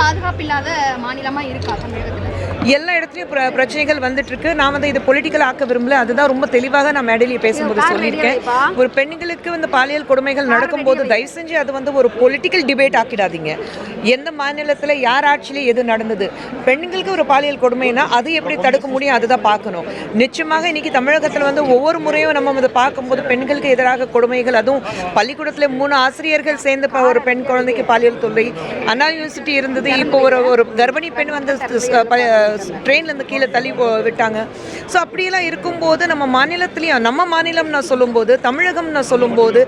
பாதுகாப்பு இல்லாத மாநிலமா இருக்கா தமிழகத்துல? எல்லா இடத்துலையும் பிரச்சனைகள் வந்துட்டு இருக்கு. நான் வந்து இது பொலிட்டிக்கல் ஆக்க விரும்பல. அதுதான் ரொம்ப தெளிவாக நான் மேடையிலேயே பேசும்போது சொல்லியிருக்கேன். ஒரு பெண்களுக்கு வந்து பாலியல் கொடுமைகள் நடக்கும்போது தயவு செஞ்சு அது வந்து ஒரு பொலிட்டிக்கல் டிபேட் ஆக்கிடாதீங்க. எந்த மாநிலத்தில் யார் ஆட்சியில எது நடந்தது, பெண்களுக்கு ஒரு பாலியல் கொடுமைனா அது எப்படி தடுக்க முடியும், அதுதான் பார்க்கணும். நிச்சயமாக இன்னைக்கு தமிழகத்தில் வந்து ஒவ்வொரு முறையும் நம்ம அதை பார்க்கும்போது பெண்களுக்கு எதிராக கொடுமைகள், அதுவும் பள்ளிக்கூடத்தில் 3 ஆசிரியர்கள் சேர்ந்து ஒரு பெண் குழந்தைக்கு பாலியல் தொல்லை, அண்ணா யூனிவர்சிட்டி இருந்தது. இப்போ ஒரு கர்ப்பிணி பெண் வந்து ட்ரெயின்லேருந்து கீழே தள்ளி விட்டாங்க. ஸோ அப்படியெல்லாம் இருக்கும்போது நம்ம மாநிலத்திலையும், நம்ம மாநிலம் நான் சொல்லும்போது, தமிழகம் நான் சொல்லும்போது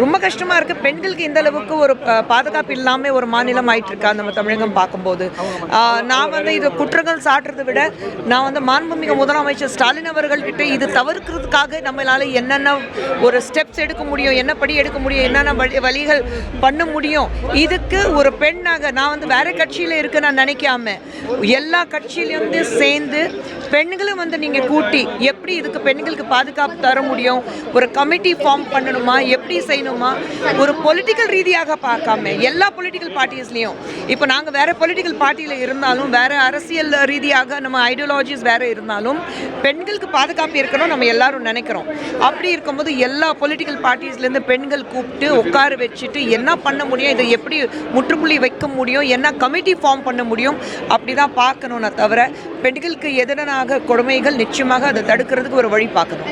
ரொம்ப கஷ்டமாக இருக்குது. பெண்களுக்கு இந்த அளவுக்கு ஒரு பாதுகாப்பு இல்லாமல் ஒரு மாநிலம் ஆயிட்டு இருக்கா நம்ம தமிழகம் பார்க்கும்போது. நான் வந்து இது குற்றங்கள் சாட்டுறதை விட நான் வந்து மாண்புமிகு முதலமைச்சர் ஸ்டாலின் அவர்கள்கிட்ட இது தவிர்க்கிறதுக்காக நம்மளால் என்னென்ன ஒரு ஸ்டெப்ஸ் எடுக்க முடியும், என்ன படி எடுக்க முடியும், என்னென்ன வழிகள் பண்ண முடியும். இதுக்கு ஒரு பெண்ணாக நான் வந்து வேற கட்சியில் இருக்கு நான் நினைக்காம எல்லா கட்சியிலேருந்து சேர்ந்து பெண்களும் வந்து நீங்கள் கூட்டி எப்படி இதுக்கு பெண்களுக்கு பாதுகாப்பு தர முடியும், ஒரு கமிட்டி ஃபார்ம் பண்ணணுமா, எப்படி செய்யணுமா, ஒரு பொலிட்டிக்கல் ரீதியாக பார்க்காம எல்லா பொலிட்டிக்கல் பார்ட்டிஸ்லேயும், இப்போ நாங்கள் வேறு பொலிட்டிக்கல் பார்ட்டியில் இருந்தாலும் வேறு அரசியல் ரீதியாக நம்ம ஐடியாலஜிஸ் வேறு இருந்தாலும் பெண்களுக்கு பாதுகாப்பு இருக்கணும் நம்ம எல்லாரும் நினைக்கிறோம். அப்படி இருக்கும்போது எல்லா பொலிட்டிக்கல் பார்ட்டிஸ்லேருந்து பெண்கள் கூப்பிட்டு உட்கார வச்சுட்டு என்ன பண்ண முடியும், இதை எப்படி முற்றுப்புள்ளி வைக்க முடியும், என்ன கமிட்டி ஃபார்ம் பண்ண முடியும், அப்படி தான் பார்க்கணும்னா தவிர பெண்களுக்கு எதிரான கொடுமைகள் நிச்சயமாக அதை தடுக்கிறதுக்கு ஒரு வழி பார்க்கணும்.